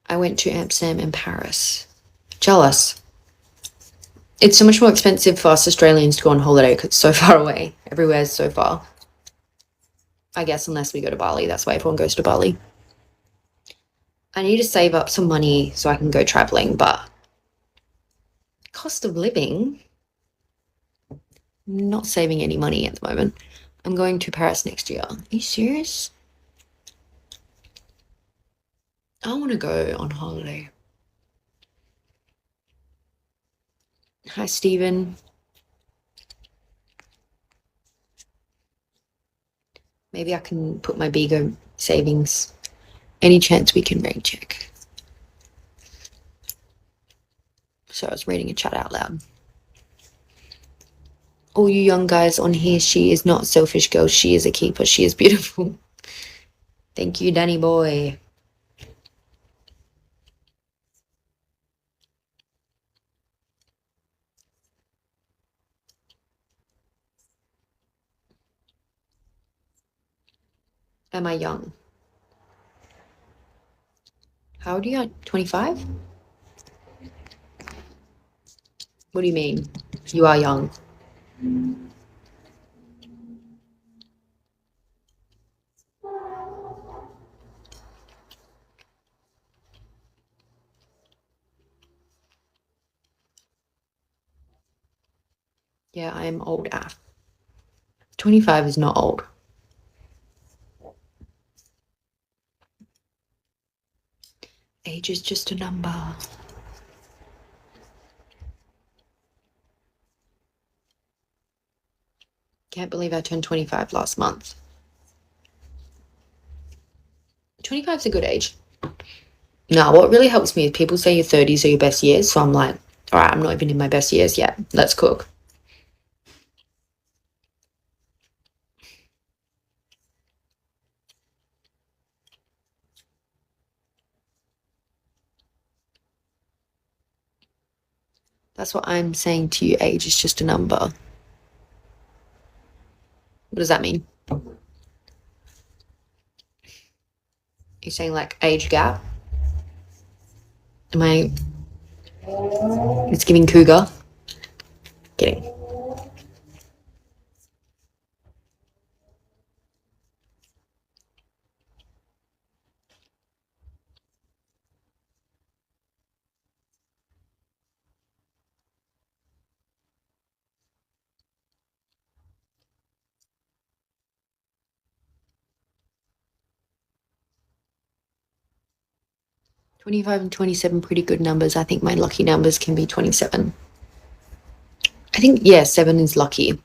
I went to Amsterdam and Paris. Jealous. It's so much more expensive for us Australians to go on holiday because it's so far away. Everywhere's so far. I guess unless we go to Bali. That's why everyone goes to Bali. I need to save up some money so I can go traveling, but cost of living, I'm not saving any money at the moment. I'm going to Paris next year. Are you serious? I want to go on holiday. Hi, Stephen. Maybe I can put my Bigo savings. Any chance we can rank check? So I was reading a chat out loud. All you young guys on here, she is not a selfish girl. She is a keeper. She is beautiful. Thank you, Danny boy. Am I young? How old are you? 25? What do you mean? You are young. Yeah, I am old AF. 25 is not old. Age is just a number. Can't believe I turned 25 last month. 25 is a good age. No, what really helps me is people say your 30s are your best years. So I'm like, all right, I'm not even in my best years yet. Let's cook. That's what I'm saying to you. Age is just a number. What does that mean? You're saying like age gap? Am I... It's giving cougar. Kidding. $25 and $27, pretty good numbers. I think my lucky numbers can be 27. I think, yeah, 7 is lucky.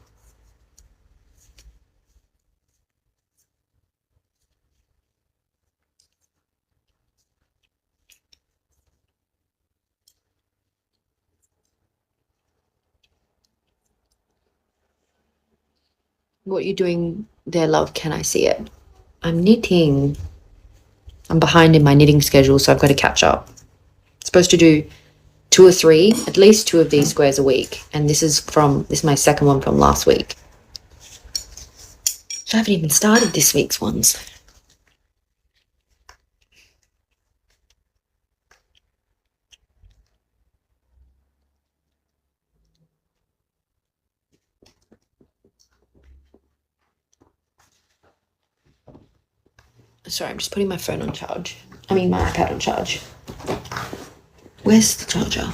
What you're doing there, love, can I see it? I'm knitting. I'm behind in my knitting schedule, so I've got to catch up. Supposed to do 2 or 3, at least 2 of these squares a week. And this is my second one from last week. So I haven't even started this week's ones. Sorry, I'm just putting my phone on charge. I mean, my iPad on charge. Where's the charger?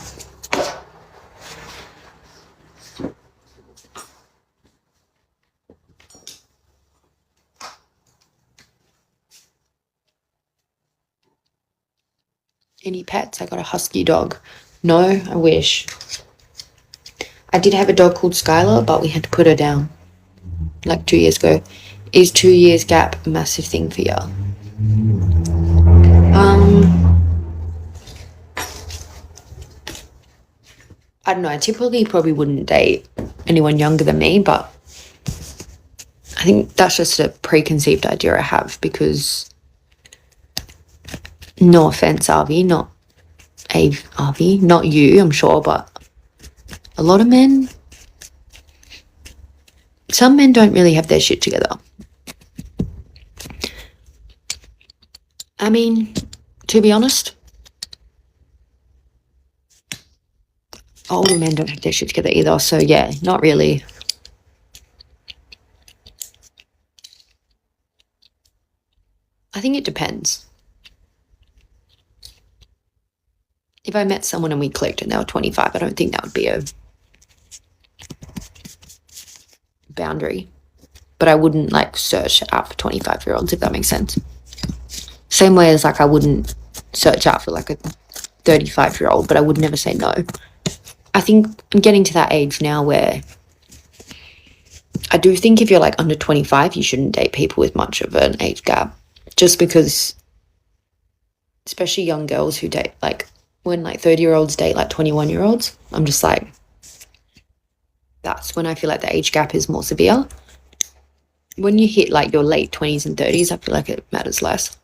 Any pets? I got a husky dog. No, I wish. I did have a dog called Skylar, but we had to put her down like 2 years ago. Is 2 years gap a massive thing for you? I don't know. I typically probably wouldn't date anyone younger than me, but I think that's just a preconceived idea I have because, no offense, Avi, not Avi, not you, I'm sure, but a lot of men, some men don't really have their shit together. I mean, to be honest. Older men don't have their shit together either, so yeah, not really. I think it depends. If I met someone and we clicked and they were 25, I don't think that would be a boundary. But I wouldn't like search out for 25-year-olds, if that makes sense. Same way as like I wouldn't search out for like a 35-year-old, but I would never say no. I think I'm getting to that age now where I do think if you're like under 25, you shouldn't date people with much of an age gap. Just because, especially young girls who date, like when like 30-year-olds date like 21-year-olds, I'm just like, that's when I feel like the age gap is more severe. When you hit like your late 20s and 30s, I feel like it matters less.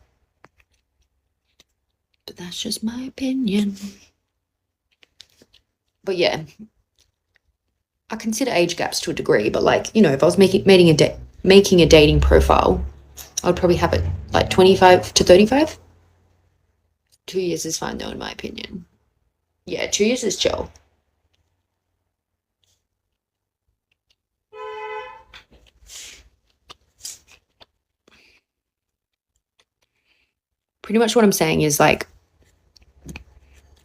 But that's just my opinion. But yeah, I consider age gaps to a degree, but like, you know, if I was making a dating profile, I would probably have it like 25 to 35. 2 years is fine though, in my opinion. Yeah, 2 years is chill. Pretty much what I'm saying is like,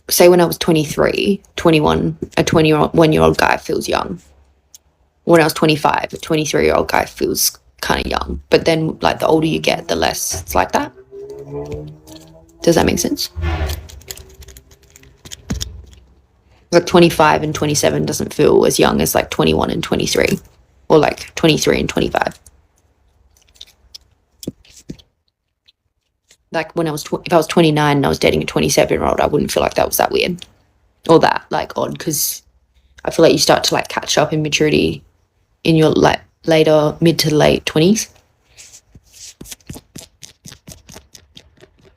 say when I was 23, 21, a 21-year-old guy feels young. When I was 25, a 23-year-old guy feels kind of young. But then like the older you get, the less it's like that. Does that make sense? Like 25 and 27 doesn't feel as young as like 21 and 23, or like 23 and 25. Like when I was, if I was 29 and I was dating a 27-year-old, I wouldn't feel like that was that weird or that like odd, because I feel like you start to like catch up in maturity in your like later mid to late 20s.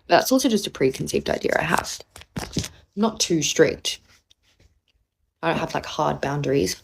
That's also just a preconceived idea I have. I'm not too strict. I don't have like hard boundaries.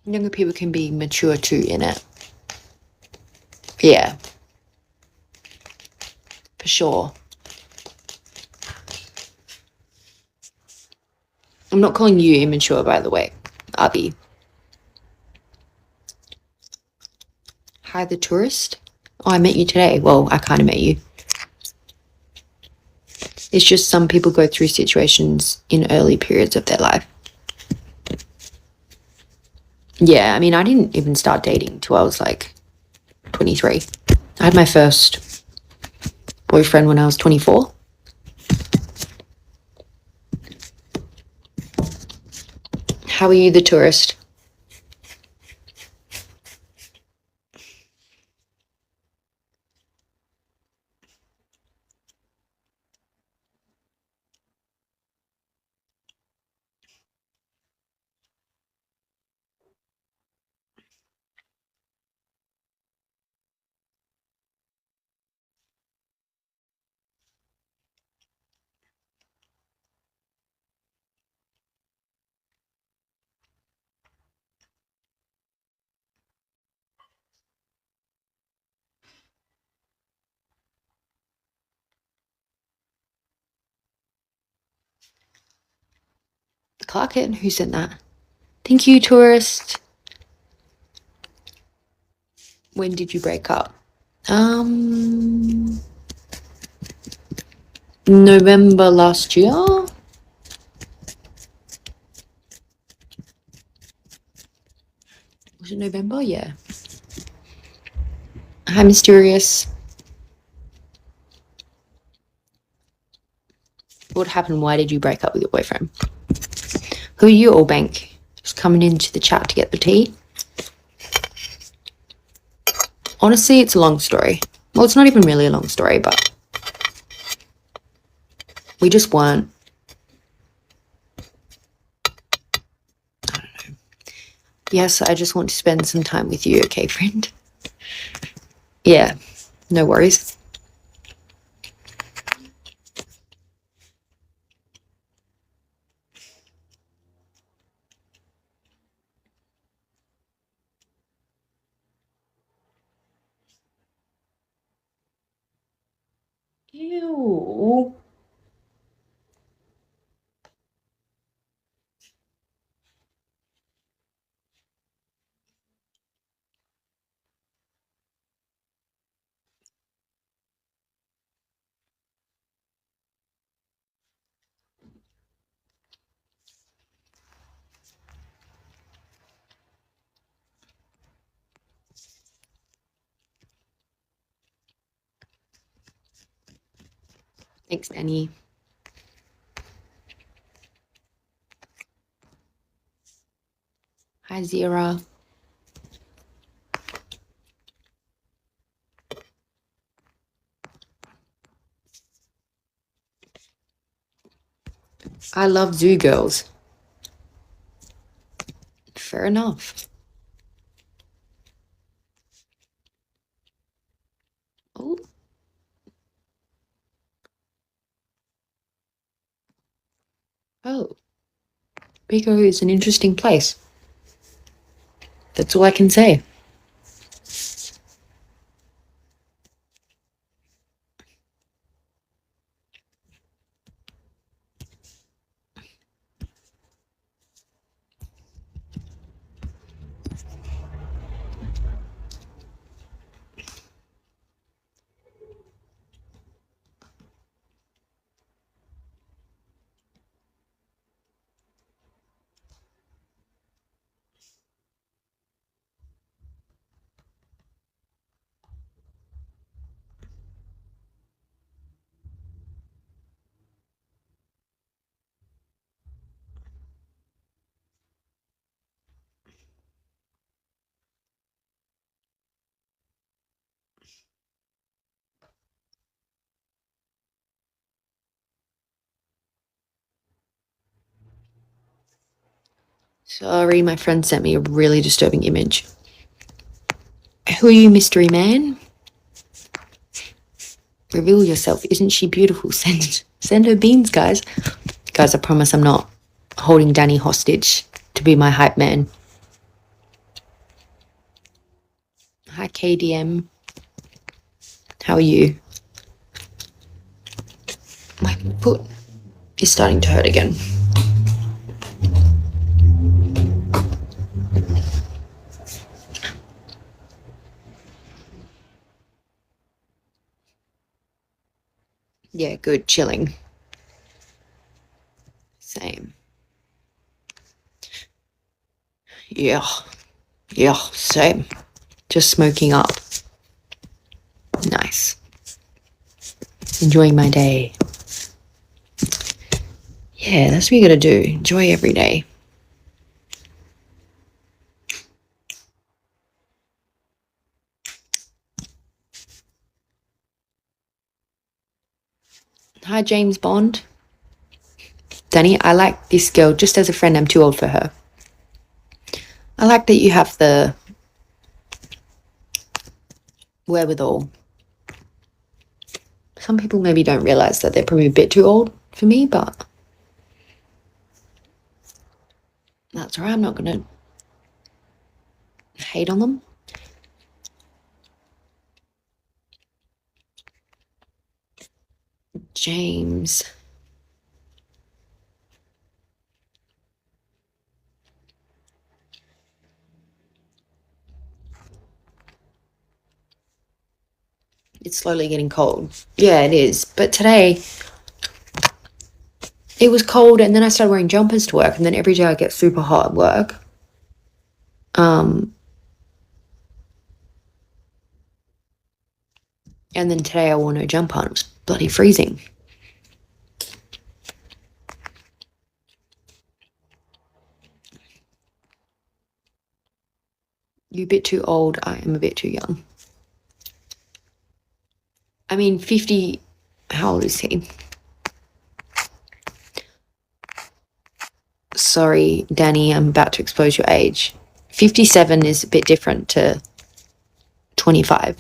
Younger people can be mature too in it. Yeah. For sure. I'm not calling you immature, by the way, Abby. Hi, the tourist. Oh, I met you today. Well, I kind of met you. It's just some people go through situations in early periods of their life. Yeah, I mean, I didn't even start dating till I was like 23. I had my first boyfriend when I was 24. How are you, the tourist? Clarkin, who sent that? Thank you, tourist. When did you break up? November last year. Was it November? Yeah. Hi, mysterious. What happened? Why did you break up with your boyfriend? Who are you, all bank? Just coming into the chat to get the tea? Honestly, it's a long story. Well, it's not even really a long story, but we just weren't. I don't know. Yes, I just want to spend some time with you, okay, friend? Yeah, no worries. Ew. Thanks, Danny. Hi, Zira. I love zoo girls. Fair enough. Oh. Oh. Pico is an interesting place. That's all I can say. Sorry, my friend sent me a really disturbing image. Who are you, mystery man? Reveal yourself. Isn't she beautiful? Send her beans, guys. Guys, I promise I'm not holding Danny hostage to be my hype man. Hi, KDM. How are you? My foot is starting to hurt again. Yeah, good. Chilling. Same. Yeah. Yeah, same. Just smoking up. Nice. Enjoying my day. Yeah, that's what you gotta do. Enjoy every day. Hi, James Bond. Danny, I like this girl just as a friend. I'm too old for her. I like that you have the wherewithal. Some people maybe don't realize that they're probably a bit too old for me, but that's all right. I'm not going to hate on them. James. It's slowly getting cold. Yeah, it is. But today, it was cold, and then I started wearing jumpers to work, and then every day I get super hot at work. And then today I wore no jumper, and it was bloody freezing. You're a bit too old. I am a bit too young. I mean, 50... How old is he? Sorry, Danny, I'm about to expose your age. 57 is a bit different to 25.